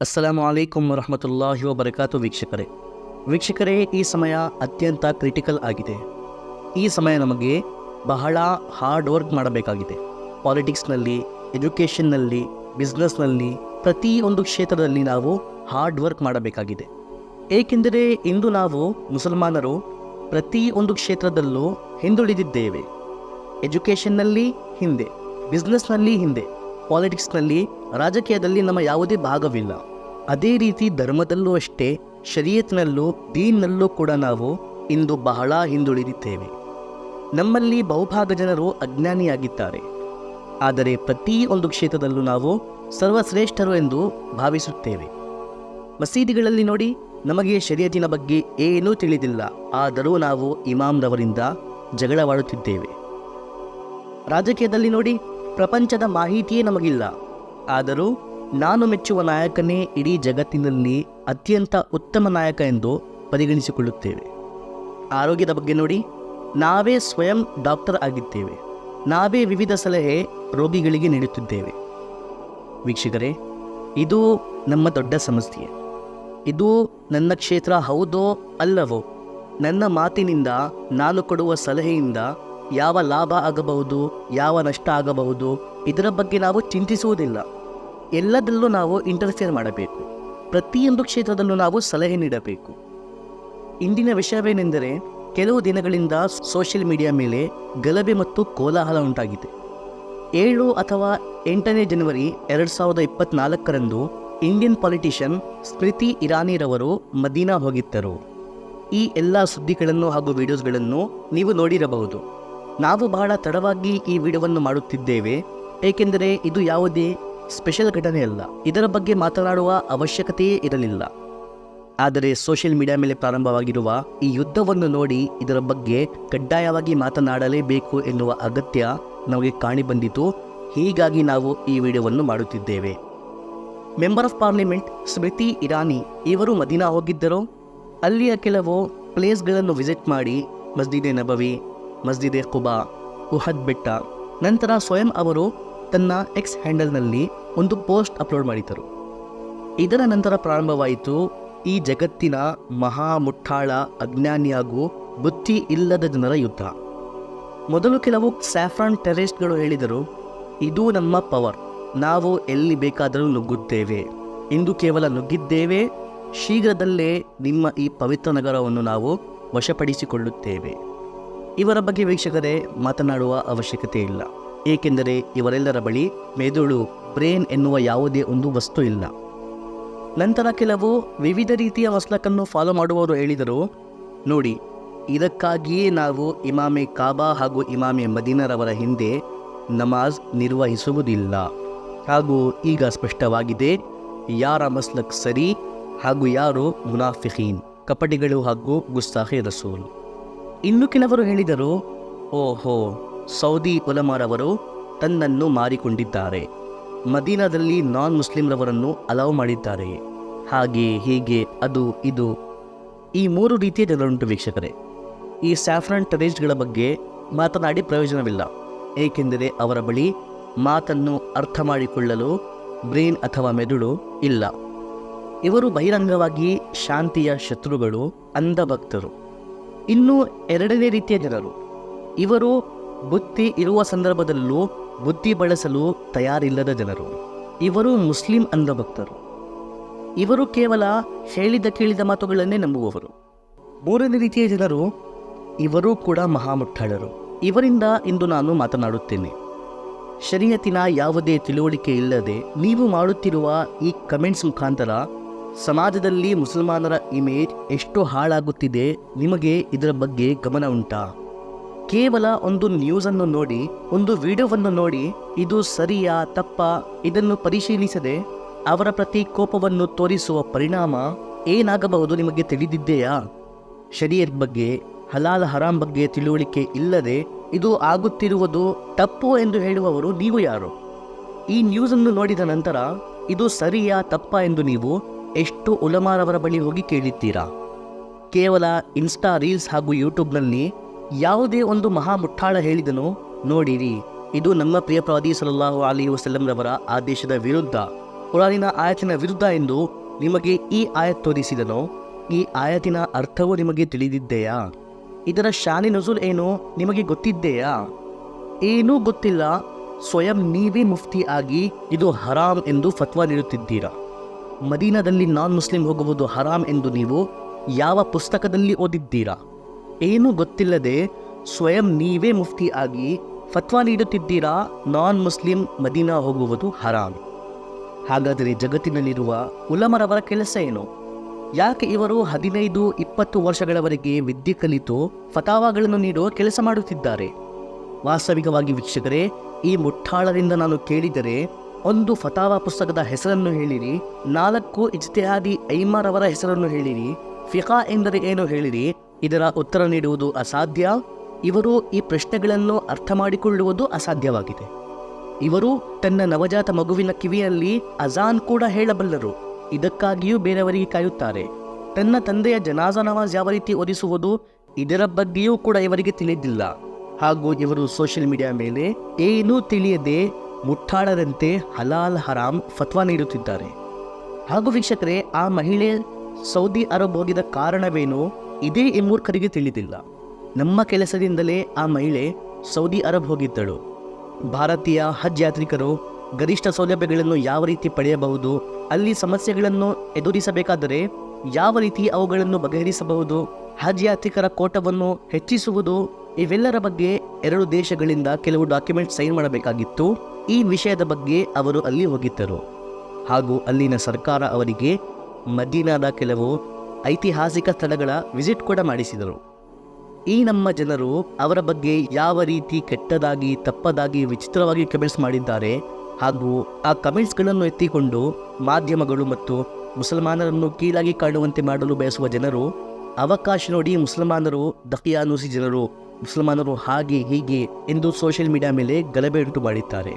ಅಸ್ಸಲಾಮು ಅಲೈಕುಂ ವರಹಮತುಲ್ಲಾಹಿ ವಬರಕಾತು. ವೀಕ್ಷಕರೇ, ಈ ಸಮಯ ಅತ್ಯಂತ ಕ್ರಿಟಿಕಲ್ ಆಗಿದೆ. ಈ ಸಮಯ ನಮಗೆ ಬಹಳ ಹಾರ್ಡ್ ವರ್ಕ್ ಮಾಡಬೇಕಾಗಿದೆ. ಪಾಲಿಟಿಕ್ಸ್ನಲ್ಲಿ, ಎಜುಕೇಷನ್ನಲ್ಲಿ, ಬಿಸ್ನೆಸ್ನಲ್ಲಿ, ಪ್ರತಿಯೊಂದು ಕ್ಷೇತ್ರದಲ್ಲಿ ನಾವು ಹಾರ್ಡ್ ವರ್ಕ್ ಮಾಡಬೇಕಾಗಿದೆ. ಏಕೆಂದರೆ ಇಂದು ನಾವು ಮುಸಲ್ಮಾನರು ಪ್ರತಿಯೊಂದು ಕ್ಷೇತ್ರದಲ್ಲೂ ಹಿಂದುಳಿದಿದ್ದೇವೆ. ಎಜುಕೇಷನ್ನಲ್ಲಿ ಹಿಂದೆ, ಬಿಸ್ನೆಸ್ನಲ್ಲಿ ಹಿಂದೆ, ಪಾಲಿಟಿಕ್ಸ್ನಲ್ಲಿ, ರಾಜಕೀಯದಲ್ಲಿ ನಮ್ಮ ಯಾವುದೇ ಭಾಗವಿಲ್ಲ. ಅದೇ ರೀತಿ ಧರ್ಮದಲ್ಲೂ ಅಷ್ಟೇ, ಶರೀಯತ್ನಲ್ಲೂ, ದೀನ್ನಲ್ಲೂ ಕೂಡ ನಾವು ಇಂದು ಬಹಳ ಹಿಂದುಳಿದಿದ್ದೇವೆ. ನಮ್ಮಲ್ಲಿ ಬಹುಭಾಗ ಜನರು ಅಜ್ಞಾನಿಯಾಗಿದ್ದಾರೆ. ಆದರೆ ಪ್ರತಿಯೊಂದು ಕ್ಷೇತ್ರದಲ್ಲೂ ನಾವು ಸರ್ವಶ್ರೇಷ್ಠರು ಎಂದು ಭಾವಿಸುತ್ತೇವೆ. ಮಸೀದಿಗಳಲ್ಲಿ ನೋಡಿ, ನಮಗೆ ಶರೀಯತಿನ ಬಗ್ಗೆ ಏನೂ ತಿಳಿದಿಲ್ಲ, ಆದರೂ ನಾವು ಇಮಾಮ್ರವರಿಂದ ಜಗಳವಾಡುತ್ತಿದ್ದೇವೆ. ರಾಜಕೀಯದಲ್ಲಿ ನೋಡಿ, ಪ್ರಪಂಚದ ಮಾಹಿತಿಯೇ ನಮಗಿಲ್ಲ, ಆದರೂ ನಾನು ಮೆಚ್ಚುವ ನಾಯಕನೇ ಇಡೀ ಜಗತ್ತಿನಲ್ಲಿ ಅತ್ಯಂತ ಉತ್ತಮ ನಾಯಕ ಎಂದು ಪರಿಗಣಿಸಿಕೊಳ್ಳುತ್ತೇವೆ. ಆರೋಗ್ಯದ ಬಗ್ಗೆ ನೋಡಿ, ನಾವೇ ಸ್ವಯಂ ಡಾಕ್ಟರ್ ಆಗಿದ್ದೇವೆ. ನಾವೇ ವಿವಿಧ ಸಲಹೆ ರೋಗಿಗಳಿಗೆ ನೀಡುತ್ತಿದ್ದೇವೆ. ವೀಕ್ಷಕರೇ, ಇದು ನಮ್ಮ ದೊಡ್ಡ ಸಮಸ್ಯೆ. ಇದು ನನ್ನ ಕ್ಷೇತ್ರ ಹೌದೋ ಅಲ್ಲವೋ, ನನ್ನ ಮಾತಿನಿಂದ, ನಾನು ಕೊಡುವ ಸಲಹೆಯಿಂದ ಯಾವ ಲಾಭ ಆಗಬಹುದು, ಯಾವ ನಷ್ಟ ಆಗಬಹುದು, ಇದರ ಬಗ್ಗೆ ನಾವು ಚಿಂತಿಸುವುದಿಲ್ಲ. ಎಲ್ಲದರಲ್ಲೂ ನಾವು ಇಂಟರ್ಫಿಯರ್ ಮಾಡಬೇಕು. ಪ್ರತಿಯೊಂದು ಕ್ಷೇತ್ರದಲ್ಲೂ ನಾವು ಸಲಹೆ ನೀಡಬೇಕು. ಇಂದಿನ ವಿಷಯವೇನೆಂದರೆ, ಕೆಲವು ದಿನಗಳಿಂದ ಸೋಷಿಯಲ್ ಮೀಡಿಯಾ ಮೇಲೆ ಗಲಭೆ ಮತ್ತು ಕೋಲಾಹಲ ಉಂಟಾಗಿದೆ. 7 ಅಥವಾ 8ನೇ ಜನವರಿ 2024ರಂದು ಇಂಡಿಯನ್ ಪಾಲಿಟಿಷಿಯನ್ ಸ್ಮೃತಿ ಇರಾನಿರವರು ಮದೀನಾ ಹೋಗಿದ್ದರು. ಈ ಎಲ್ಲ ಸುದ್ದಿಗಳನ್ನು ಹಾಗೂ ವಿಡಿಯೋಸ್ಗಳನ್ನು ನೀವು ನೋಡಿರಬಹುದು. ನಾವು ಬಹಳ ತಡವಾಗಿ ಈ ವಿಡಿಯೋವನ್ನು ಮಾಡುತ್ತಿದ್ದೇವೆ, ಏಕೆಂದರೆ ಇದು ಯಾವುದೇ ಸ್ಪೆಷಲ್ ಘಟನೆ ಅಲ್ಲ. ಇದರ ಬಗ್ಗೆ ಮಾತನಾಡುವ ಅವಶ್ಯಕತೆಯೇ ಇರಲಿಲ್ಲ. ಆದರೆ ಸೋಷಿಯಲ್ ಮೀಡಿಯಾ ಮೇಲೆ ಪ್ರಾರಂಭವಾಗಿರುವ ಈ ಯುದ್ಧವನ್ನು ನೋಡಿ ಇದರ ಬಗ್ಗೆ ಕಡ್ಡಾಯವಾಗಿ ಮಾತನಾಡಲೇಬೇಕು ಎನ್ನುವ ಅಗತ್ಯ ನಮಗೆ ಕಾಣಿಬಂದಿತು. ಹೀಗಾಗಿ ನಾವು ಈ ವಿಡಿಯೋವನ್ನು ಮಾಡುತ್ತಿದ್ದೇವೆ. Member of parliament Smriti Irani ಇವರು ಮದೀನಾ ಹೋಗಿದ್ದರು. ಅಲ್ಲಿಯ ಕೆಲವು ಪ್ಲೇಸ್ಗಳನ್ನು ವಿಸಿಟ್ ಮಾಡಿ, ಮಸ್ಜಿದೆ ನಬವಿ, ಮಸ್ಜಿದೆ ಕುಬಾ, ಉಹದ್ ಬೆಟ್ಟ, ನಂತರ ಸ್ವಯಂ ಅವರು ತನ್ನ ಎಕ್ಸ್ ಹ್ಯಾಂಡಲ್ನಲ್ಲಿ ಒಂದು ಪೋಸ್ಟ್ ಅಪ್ಲೋಡ್ ಮಾಡಿದರು. ಇದರ ನಂತರ ಪ್ರಾರಂಭವಾಯಿತು ಈ ಜಗತ್ತಿನ ಮಹಾ ಮುಟ್ಟಾಳ, ಅಜ್ಞಾನಿ ಹಾಗೂ ಬುದ್ಧಿ ಇಲ್ಲದ ಜನರ ಯುದ್ಧ. ಮೊದಲು ಕೆಲವು ಸ್ಯಾಫ್ರಾನ್ ಟೆರರಿಸ್ಟ್ಗಳು ಹೇಳಿದರು, ಇದು ನಮ್ಮ ಪವರ್, ನಾವು ಎಲ್ಲಿ ಬೇಕಾದರೂ ನುಗ್ಗುತ್ತೇವೆ, ಇಂದು ಕೇವಲ ನುಗ್ಗಿದ್ದೇವೆ, ಶೀಘ್ರದಲ್ಲೇ ನಿಮ್ಮ ಈ ಪವಿತ್ರ ನಗರವನ್ನು ನಾವು ವಶಪಡಿಸಿಕೊಳ್ಳುತ್ತೇವೆ. ಇವರ ಬಗ್ಗೆ ವೀಕ್ಷಕರೇ ಮಾತನಾಡುವ ಅವಶ್ಯಕತೆ ಇಲ್ಲ, ಏಕೆಂದರೆ ಇವರೆಲ್ಲರ ಬಳಿ ಮೆದುಳು, ಬ್ರೇನ್ ಎನ್ನುವ ಯಾವುದೇ ಒಂದು ವಸ್ತು ಇಲ್ಲ. ನಂತರ ಕೆಲವು ವಿವಿಧ ರೀತಿಯ ಮಸ್ಲಕನ್ನು ಫಾಲೋ ಮಾಡುವವರು ಹೇಳಿದರು, ನೋಡಿ, ಇದಕ್ಕಾಗಿಯೇ ನಾವು ಇಮಾಮೆ ಕಾಬಾ ಹಾಗೂ ಇಮಾಮೆ ಮದೀನರವರ ಹಿಂದೆ ನಮಾಜ್ ನಿರ್ವಹಿಸುವುದಿಲ್ಲ. ಹಾಗೂ ಈಗ ಸ್ಪಷ್ಟವಾಗಿದೆ ಯಾರ ಮಸ್ಲಕ್ ಸರಿ ಹಾಗೂ ಯಾರು ಮುನಾಫಿಕೀನ್, ಕಪಟಿಗಳು ಹಾಗೂ ಗುಸ್ತಾಖೆ ರಸೂಲ್. ಇನ್ನು ಕೆಲವರು ಹೇಳಿದರು, ಓಹೋ, ಸೌದಿ ಉಲಮಾರವರು ತನ್ನನ್ನು ಮಾರಿಕೊಂಡಿದ್ದಾರೆ, ಮದೀನಾದಲ್ಲಿ ನಾನ್ ಮುಸ್ಲಿಮ್ರವರನ್ನು ಅಲೌ ಮಾಡಿದ್ದಾರೆ, ಹಾಗೆ ಹೀಗೆ, ಅದು ಇದು. ಈ 3 ರೀತಿಯ ಜನರುಂಟು ವೀಕ್ಷಕರೇ. ಈ ಸ್ಯಾಫ್ರಾನ್ ಟೆರರಿಸ್ಟ್ಗಳ ಬಗ್ಗೆ ಮಾತನಾಡಿ ಪ್ರಯೋಜನವಿಲ್ಲ, ಏಕೆಂದರೆ ಅವರ ಬಳಿ ಮಾತನ್ನು ಅರ್ಥ ಮಾಡಿಕೊಳ್ಳಲು ಬ್ರೇನ್ ಅಥವಾ ಮೆದುಳು ಇಲ್ಲ. ಇವರು ಬಹಿರಂಗವಾಗಿ ಶಾಂತಿಯ ಶತ್ರುಗಳು, ಅಂಧಭಕ್ತರು. ಇನ್ನು 2ನೇ ರೀತಿಯ ಜನರು, ಇವರು ಬುದ್ಧಿ ಇರುವ ಸಂದರ್ಭದಲ್ಲೂ ಬುದ್ಧಿ ಬಳಸಲು ತಯಾರಿಲ್ಲದ ಜನರು. ಇವರು ಮುಸ್ಲಿಂ ಅಂಧಭಕ್ತರು. ಇವರು ಕೇವಲ ಹೇಳಿದ ಕೇಳಿದ ಮಾತುಗಳನ್ನೇ ನಂಬುವವರು. 3ನೇ ರೀತಿಯ ಜನರು, ಇವರೂ ಕೂಡ ಮಹಾಮುಟ್ಟಾಳರು. ಇವರಿಂದ ಇಂದು ನಾನು ಮಾತನಾಡುತ್ತೇನೆ. ಶರೀಯತಿನ ಯಾವುದೇ ತಿಳುವಳಿಕೆ ಇಲ್ಲದೆ ನೀವು ಮಾಡುತ್ತಿರುವ ಈ ಕಮೆಂಟ್ಸ್ ಮುಖಾಂತರ ಸಮಾಜದಲ್ಲಿ ಮುಸಲ್ಮಾನರ ಇಮೇಜ್ ಎಷ್ಟು ಹಾಳಾಗುತ್ತಿದೆ, ನಿಮಗೆ ಇದರ ಬಗ್ಗೆ ಗಮನ ಉಂಟಾ? ಕೇವಲ ಒಂದು ನ್ಯೂಸನ್ನು ನೋಡಿ, ಒಂದು ವಿಡಿಯೋವನ್ನು ನೋಡಿ, ಇದು ಸರಿಯಾ ತಪ್ಪಾ ಇದನ್ನು ಪರಿಶೀಲಿಸದೆ ಅವರ ಪ್ರತಿ ಕೋಪವನ್ನು ತೋರಿಸುವ ಪರಿಣಾಮ ಏನಾಗಬಹುದು ನಿಮಗೆ ತಿಳಿದಿದೆಯಾ? ಶರೀಯತ್ ಬಗ್ಗೆ, ಹಲಾಲ್ ಹರಾಮ್ ಬಗ್ಗೆ ತಿಳುವಳಿಕೆ ಇಲ್ಲದೆ ಇದು ಆಗುತ್ತಿರುವುದು ತಪ್ಪು ಎಂದು ಹೇಳುವವರು ನೀವು ಯಾರು? ಈ ನ್ಯೂಸನ್ನು ನೋಡಿದ ನಂತರ ಇದು ಸರಿಯಾ ತಪ್ಪಾ ಎಂದು ನೀವು ಎಷ್ಟು ಉಲಮಾರವರ ಬಳಿ ಹೋಗಿ ಕೇಳಿದ್ದೀರಾ? ಕೇವಲ ಇನ್ಸ್ಟಾ ರೀಲ್ಸ್ ಹಾಗೂ ಯೂಟ್ಯೂಬ್ನಲ್ಲಿ ಯಾವುದೇ ಒಂದು ಮಹಾ ಮುಟ್ಟಾಳ ಹೇಳಿದನು, ನೋಡಿರಿ, ಇದು ನಮ್ಮ ಪ್ರಿಯ ಪ್ರವಾದಿ ಸಲ್ಲಲ್ಲಾಹು ಅಲೈಹಿ ವಸಲ್ಲಂ ರವರ ಆದೇಶದ ವಿರುದ್ಧ, ಕುರಾನಿನ ಆಯತಿನ ವಿರುದ್ಧ ಎಂದು ನಿಮಗೆ ಈ ಆಯತ್ ತೋರಿಸಿದನೋ ಈ ಆಯತಿನ ಅರ್ಥವು ನಿಮಗೆ ತಿಳಿದಿದೆಯಾ? ಇದರ ಶಾನಿ ನಜುಲ್ ಏನು ನಿಮಗೆ ಗೊತ್ತಿದೆಯಾ? ಏನೂ ಗೊತ್ತಿಲ್ಲ, ಸ್ವಯಂ ನೀವೇ ಮುಫ್ತಿ ಆಗಿ ಇದು ಹರಾಮ್ ಎಂದು ಫತ್ವಾ ನೀಡುತ್ತಿದ್ದೀರಾ. ಮದೀನಾದಲ್ಲಿ ನಾನ್ ಮುಸ್ಲಿಂ ಹೋಗುವುದು ಹರಾಮ್ ಎಂದು ನೀವು ಯಾವ ಪುಸ್ತಕದಲ್ಲಿ ಓದಿದ್ದೀರಾ? ಏನೂ ಗೊತ್ತಿಲ್ಲದೆ ಸ್ವಯಂ ನೀವೇ ಮುಫ್ತಿ ಆಗಿ ಫತ್ವಾ ನೀಡುತ್ತಿದ್ದೀರಾ ನಾನ್ ಮುಸ್ಲಿಂ ಮದೀನಾ ಹೋಗುವುದು ಹರಾಮ್. ಹಾಗಾದರೆ ಜಗತ್ತಿನಲ್ಲಿರುವ ಉಲಮರವರ ಕೆಲಸ ಏನು? ಯಾಕೆ ಇವರು 15-20 ವರ್ಷಗಳವರೆಗೆ ವಿದ್ಯೆ ಕಲಿತು ಫತಾವಾಗಳನ್ನು ನೀಡುವ ಕೆಲಸ ಮಾಡುತ್ತಿದ್ದಾರೆ? ವಾಸ್ತವಿಕವಾಗಿ ವೀಕ್ಷಕರೇ, ಈ ಮುಠಾಳರಿಂದ ನಾನು ಕೇಳಿದರೆ ಒಂದು ಫತಾವಾ ಪುಸ್ತಕದ ಹೆಸರನ್ನು ಹೇಳಿರಿ, 4 ಇಜ್ತಿಹಾದಿ ಐಮಾರವರ ಹೆಸರನ್ನು ಹೇಳಿರಿ, ಫಿಕಾ ಎಂದರೆ ಏನು ಹೇಳಿರಿ, ಇದರ ಉತ್ತರ ನೀಡುವುದು ಅಸಾಧ್ಯ. ಇವರು ಈ ಪ್ರಶ್ನೆಗಳನ್ನು ಅರ್ಥ ಮಾಡಿಕೊಳ್ಳುವುದು ಅಸಾಧ್ಯವಾಗಿದೆ. ಇವರು ತನ್ನ ನವಜಾತ ಮಗುವಿನ ಕಿವಿಯಲ್ಲಿ ಅಜಾನ್ ಕೂಡ ಹೇಳಬಲ್ಲರು. ಇದಕ್ಕಾಗಿಯೂ ಬೇರೆಯವರಿಗೆ ಕಾಯುತ್ತಾರೆ. ತನ್ನ ತಂದೆಯ ಜನಾಜಾ ನಮಾಜ್ ಯಾವ ರೀತಿ ಓದಿಸುವುದು ಇದರ ಬಗ್ಗೆಯೂ ಕೂಡ ಇವರಿಗೆ ತಿಳಿದಿಲ್ಲ. ಹಾಗೂ ಇವರು ಸೋಷಿಯಲ್ ಮೀಡಿಯಾ ಮೇಲೆ ಏನೂ ತಿಳಿಯದೆ ಮುಠಾಳರಂತೆ ಹಲಾಲ್ ಹರಾಮ್ ಫತ್ವಾ ನೀಡುತ್ತಿದ್ದಾರೆ. ಹಾಗೂ ವೀಕ್ಷಕರೇ, ಆ ಮಹಿಳೆ ಸೌದಿ ಅರಬ್ ಹೋಗಿದ ಕಾರಣವೇನು ಇದೇ ಈ ಮೂರ್ಖರಿಗೆ ತಿಳಿದಿಲ್ಲ. ನಮ್ಮ ಕೆಲಸದಿಂದಲೇ ಆ ಮಹಿಳೆ ಸೌದಿ ಅರಬ್ ಹೋಗಿದ್ದಳು. ಭಾರತೀಯ ಹಜ್ ಯಾತ್ರಿಕರು ಗರಿಷ್ಠ ಸೌಲಭ್ಯಗಳನ್ನು ಯಾವ ರೀತಿ ಪಡೆಯಬಹುದು, ಅಲ್ಲಿ ಸಮಸ್ಯೆಗಳನ್ನು ಎದುರಿಸಬೇಕಾದರೆ ಯಾವ ರೀತಿ ಅವುಗಳನ್ನು ಬಗೆಹರಿಸಬಹುದು, ಹಜ್ ಯಾತ್ರಿಕರ ಕೋಟವನ್ನು ಹೆಚ್ಚಿಸುವುದು, ಇವೆಲ್ಲರ ಬಗ್ಗೆ 2 ದೇಶಗಳಿಂದ ಕೆಲವು ಡಾಕ್ಯುಮೆಂಟ್ ಸೈನ್ ಮಾಡಬೇಕಾಗಿತ್ತು. ಈ ವಿಷಯದ ಬಗ್ಗೆ ಅವರು ಅಲ್ಲಿ ಹೋಗಿದ್ದರು. ಹಾಗೂ ಅಲ್ಲಿನ ಸರ್ಕಾರ ಅವರಿಗೆ ಮದೀನಾದ ಕೆಲವು ಐತಿಹಾಸಿಕ ಸ್ಥಳಗಳ ವಿಸಿಟ್ ಕೂಡ ಮಾಡಿಸಿದರು. ಈ ನಮ್ಮ ಜನರು ಅವರ ಬಗ್ಗೆ ಯಾವ ರೀತಿ ಕೆಟ್ಟದಾಗಿ, ತಪ್ಪದಾಗಿ, ವಿಚಿತ್ರವಾಗಿ ಕಮೆಂಟ್ಸ್ ಮಾಡಿದ್ದಾರೆ. ಹಾಗೂ ಆ ಕಮೆಂಟ್ಸ್ಗಳನ್ನು ಎತ್ತಿಕೊಂಡು ಮಾಧ್ಯಮಗಳು ಮತ್ತು ಮುಸಲ್ಮಾನರನ್ನು ಕೀಳಾಗಿ ಕಾಣುವಂತೆ ಮಾಡಲು ಬಯಸುವ ಜನರು ಅವಕಾಶ ನೋಡಿ ಮುಸಲ್ಮಾನರು ದಕಿಯಾನುಸಿ ಜನರು, ಮುಸಲ್ಮಾನರು ಹಾಗೆ ಹೀಗೆ ಎಂದು ಸೋಷಿಯಲ್ ಮೀಡಿಯಾ ಮೇಲೆ ಗಲಭೆ ಉಂಟು ಮಾಡಿದ್ದಾರೆ.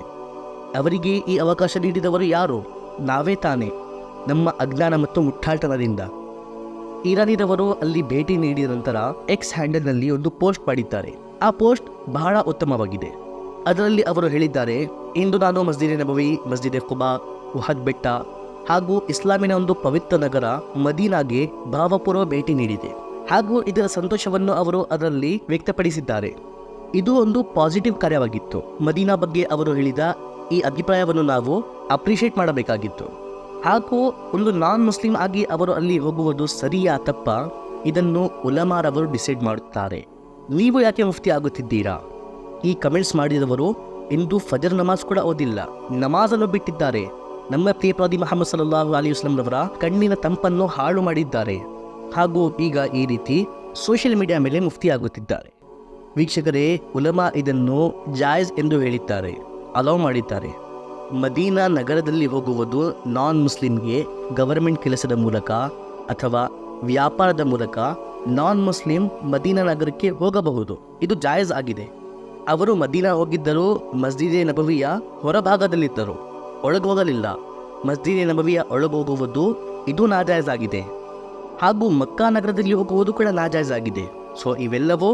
ಅವರಿಗೆ ಈ ಅವಕಾಶ ನೀಡಿದವರು ಯಾರು? ನಾವೇ ತಾನೇ, ನಮ್ಮ ಅಜ್ಞಾನ ಮತ್ತು ಮುಟ್ಟಾಳ್ತನದಿಂದ. ಇರಾನಿರವರು ಅಲ್ಲಿ ಭೇಟಿ ನೀಡಿದ ನಂತರ ಎಕ್ಸ್ ಹ್ಯಾಂಡಲ್ನಲ್ಲಿ ಒಂದು ಪೋಸ್ಟ್ ಮಾಡಿದ್ದಾರೆ. ಆ ಪೋಸ್ಟ್ ಬಹಳ ಉತ್ತಮವಾಗಿದೆ. ಅದರಲ್ಲಿ ಅವರು ಹೇಳಿದ್ದಾರೆ, ಇಂದು ನಾನು ಮಸ್ಜಿದ್ ನಬವಿ, ಮಸ್ಜಿದ್ ಕುಬಾ, ಉಹದ್ ಬೆಟ್ಟ ಹಾಗೂ ಇಸ್ಲಾಮಿನ ಒಂದು ಪವಿತ್ರ ನಗರ ಮದೀನಾಗೆ ಭಾವಪೂರ್ವ ಭೇಟಿ ನೀಡಿದೆ. ಹಾಗೂ ಇದರ ಸಂತೋಷವನ್ನು ಅವರು ಅದರಲ್ಲಿ ವ್ಯಕ್ತಪಡಿಸಿದ್ದಾರೆ. ಇದು ಒಂದು ಪಾಸಿಟಿವ್ ಕಾರ್ಯವಾಗಿತ್ತು. ಮದೀನಾ ಬಗ್ಗೆ ಅವರು ಹೇಳಿದ ಈ ಅಭಿಪ್ರಾಯವನ್ನು ನಾವು ಅಪ್ರಿಷಿಯೇಟ್ ಮಾಡಬೇಕಾಗಿತ್ತು. ಹಾಗೂ ಒಂದು ನಾನ್ ಮುಸ್ಲಿಂ ಆಗಿ ಅವರು ಅಲ್ಲಿ ಹೋಗುವುದು ಸರಿಯಾ ತಪ್ಪ, ಇದನ್ನು ಉಲಮಾರವರು ಡಿಸೈಡ್ ಮಾಡುತ್ತಾರೆ. ನೀವು ಯಾಕೆ ಮುಫ್ತಿ ಆಗುತ್ತಿದ್ದೀರಾ? ಈ ಕಮೆಂಟ್ಸ್ ಮಾಡಿದವರು ಇಂದು ಫಜರ್ ನಮಾಜ್ ಕೂಡ ಓದಿಲ್ಲ, ನಮಾಜನ್ನು ಬಿಟ್ಟಿದ್ದಾರೆ. ನಮ್ಮ ಪ್ರಿಯ ಪ್ರವಾದಿ ಮುಹಮ್ಮದ್ ಸಲ್ಲಲ್ಲಾಹು ಅಲೈಹಿ ವಸಲ್ಲಂ ರವರ ಕಣ್ಣಿನ ತಂಪನ್ನು ಹಾಳು ಮಾಡಿದ್ದಾರೆ. ಹಾಗೂ ಈಗ ಈ ರೀತಿ ಸೋಷಿಯಲ್ ಮೀಡಿಯಾ ಮೇಲೆ ಮುಫ್ತಿ ಆಗುತ್ತಿದ್ದಾರೆ. ವೀಕ್ಷಕರೇ, ಉಲಮಾ ಇದನ್ನು ಜಾಯಜ್ ಎಂದು ಹೇಳಿದ್ದಾರೆ, ಅಲೌ ಮಾಡಿದ್ದಾರೆ. ಮದೀನಾ ನಗರದಲ್ಲಿ ಹೋಗುವುದು ನಾನ್ ಮುಸ್ಲಿಂಗೆ ಗವರ್ಮೆಂಟ್ ಕೆಲಸದ ಮೂಲಕ ಅಥವಾ ವ್ಯಾಪಾರದ ಮೂಲಕ ನಾನ್ ಮುಸ್ಲಿಂ ಮದೀನಾ ನಗರಕ್ಕೆ ಹೋಗಬಹುದು. ಇದು ಜಾಯಜ್ ಆಗಿದೆ. ಅವರು ಮದೀನಾ ಹೋಗಿದ್ದರೂ ಮಸ್ಜಿದೆ ನಬವಿಯ ಹೊರಭಾಗದಲ್ಲಿದ್ದರು, ಒಳಗೋಗಲಿಲ್ಲ. ಮಸ್ಜಿದೆ ನಬವಿಯ ಒಳಗೋಗುವುದು ಇದು ನಾಜಾಯಜ್ ಆಗಿದೆ. ಹಾಗೂ ಮಕ್ಕಾ ನಗರದಲ್ಲಿ ಹೋಗುವುದು ಕೂಡ ನಾಜಾಯಜ್ ಆಗಿದೆ. ಸೊ ಇವೆಲ್ಲವೂ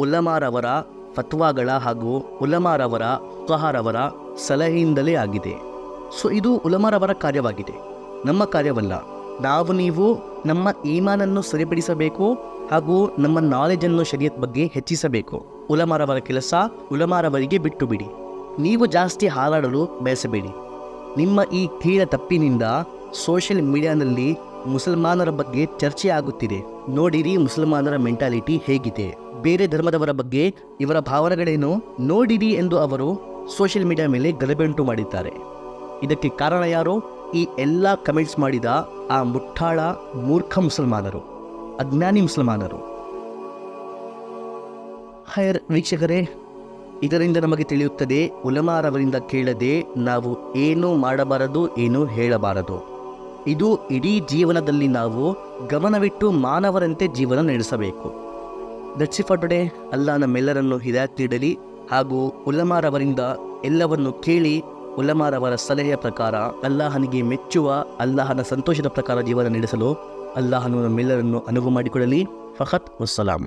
ಉಲಮಾರವರ ಫತ್ವಾಗಳ ಹಾಗೂ ಉಲಮಾರವರ ಫುಕಹಾರವರ ಸಲಹೆಯಿಂದಲೇ ಆಗಿದೆ. ಸೊ ಇದು ಉಲಮಾರವರ ಕಾರ್ಯವಾಗಿದೆ, ನಮ್ಮ ಕಾರ್ಯವಲ್ಲ. ನಾವು ನೀವು ನಮ್ಮ ಈಮಾನನ್ನು ಸರಿಪಡಿಸಬೇಕು ಹಾಗೂ ನಮ್ಮ ನಾಲೆಜನ್ನು ಶರೀಯತ್ ಬಗ್ಗೆ ಹೆಚ್ಚಿಸಬೇಕು. ಉಲಮಾರವರ ಕೆಲಸ ಉಲಮಾರವರಿಗೆ ಬಿಟ್ಟು ಬಿಡಿ. ನೀವು ಜಾಸ್ತಿ ಹಾರಾಡಲು ಬಯಸಬೇಡಿ. ನಿಮ್ಮ ಈ ಕೀಳ ತಪ್ಪಿನಿಂದ ಸೋಷಿಯಲ್ ಮೀಡಿಯಾನಲ್ಲಿ ಮುಸಲ್ಮಾನರ ಬಗ್ಗೆ ಚರ್ಚೆ ಆಗುತ್ತಿದೆ. ನೋಡಿರಿ ಮುಸಲ್ಮಾನರ ಮೆಂಟಾಲಿಟಿ ಹೇಗಿದೆ, ಬೇರೆ ಧರ್ಮದವರ ಬಗ್ಗೆ ಇವರ ಭಾವನೆಗಳೇನು ನೋಡಿರಿ ಎಂದು ಅವರು ಸೋಷಿಯಲ್ ಮೀಡಿಯಾ ಮೇಲೆ ಗಲಭೆ ಉಂಟು ಮಾಡಿದ್ದಾರೆ. ಇದಕ್ಕೆ ಕಾರಣ ಯಾರು? ಈ ಎಲ್ಲ ಕಮೆಂಟ್ಸ್ ಮಾಡಿದ ಆ ಮುಠಾಳ ಮೂರ್ಖ ಮುಸಲ್ಮಾನರು, ಅಜ್ಞಾನಿ ಮುಸಲ್ಮಾನರು. ಹೈರ್ ವೀಕ್ಷಕರೇ, ಇದರಿಂದ ನಮಗೆ ತಿಳಿಯುತ್ತದೆ ಉಲಮಾರವರಿಂದ ಕೇಳದೆ ನಾವು ಏನೂ ಮಾಡಬಾರದು, ಏನೂ ಹೇಳಬಾರದು. ಇದು ಇಡೀ ಜೀವನದಲ್ಲಿ ನಾವು ಗಮನವಿಟ್ಟು ಮಾನವರಂತೆ ಜೀವನ ನಡೆಸಬೇಕು. That's it for today. ಅಲ್ಲಾಹ್ ನಮ್ಮೆಲ್ಲರನ್ನು ಹಿದಾಯತ್ ನೀಡಲಿ. ಹಾಗೂ ಉಲಮಾರವರಿಂದ ಎಲ್ಲವನ್ನು ಕೇಳಿ ಉಲಮಾರವರ ಸಲಹೆಯ ಪ್ರಕಾರ ಅಲ್ಲಾಹನಿಗೆ ಮೆಚ್ಚುವ, ಅಲ್ಲಾಹನ ಸಂತೋಷದ ಪ್ರಕಾರ ಜೀವನ ನಡೆಸಲು ಅಲ್ಲಾಹನು ನಮ್ಮೆಲ್ಲರನ್ನು ಅನುವು ಮಾಡಿಕೊಡಲಿ. ಫಖತ್ ವಸ್ಸಲಾಂ.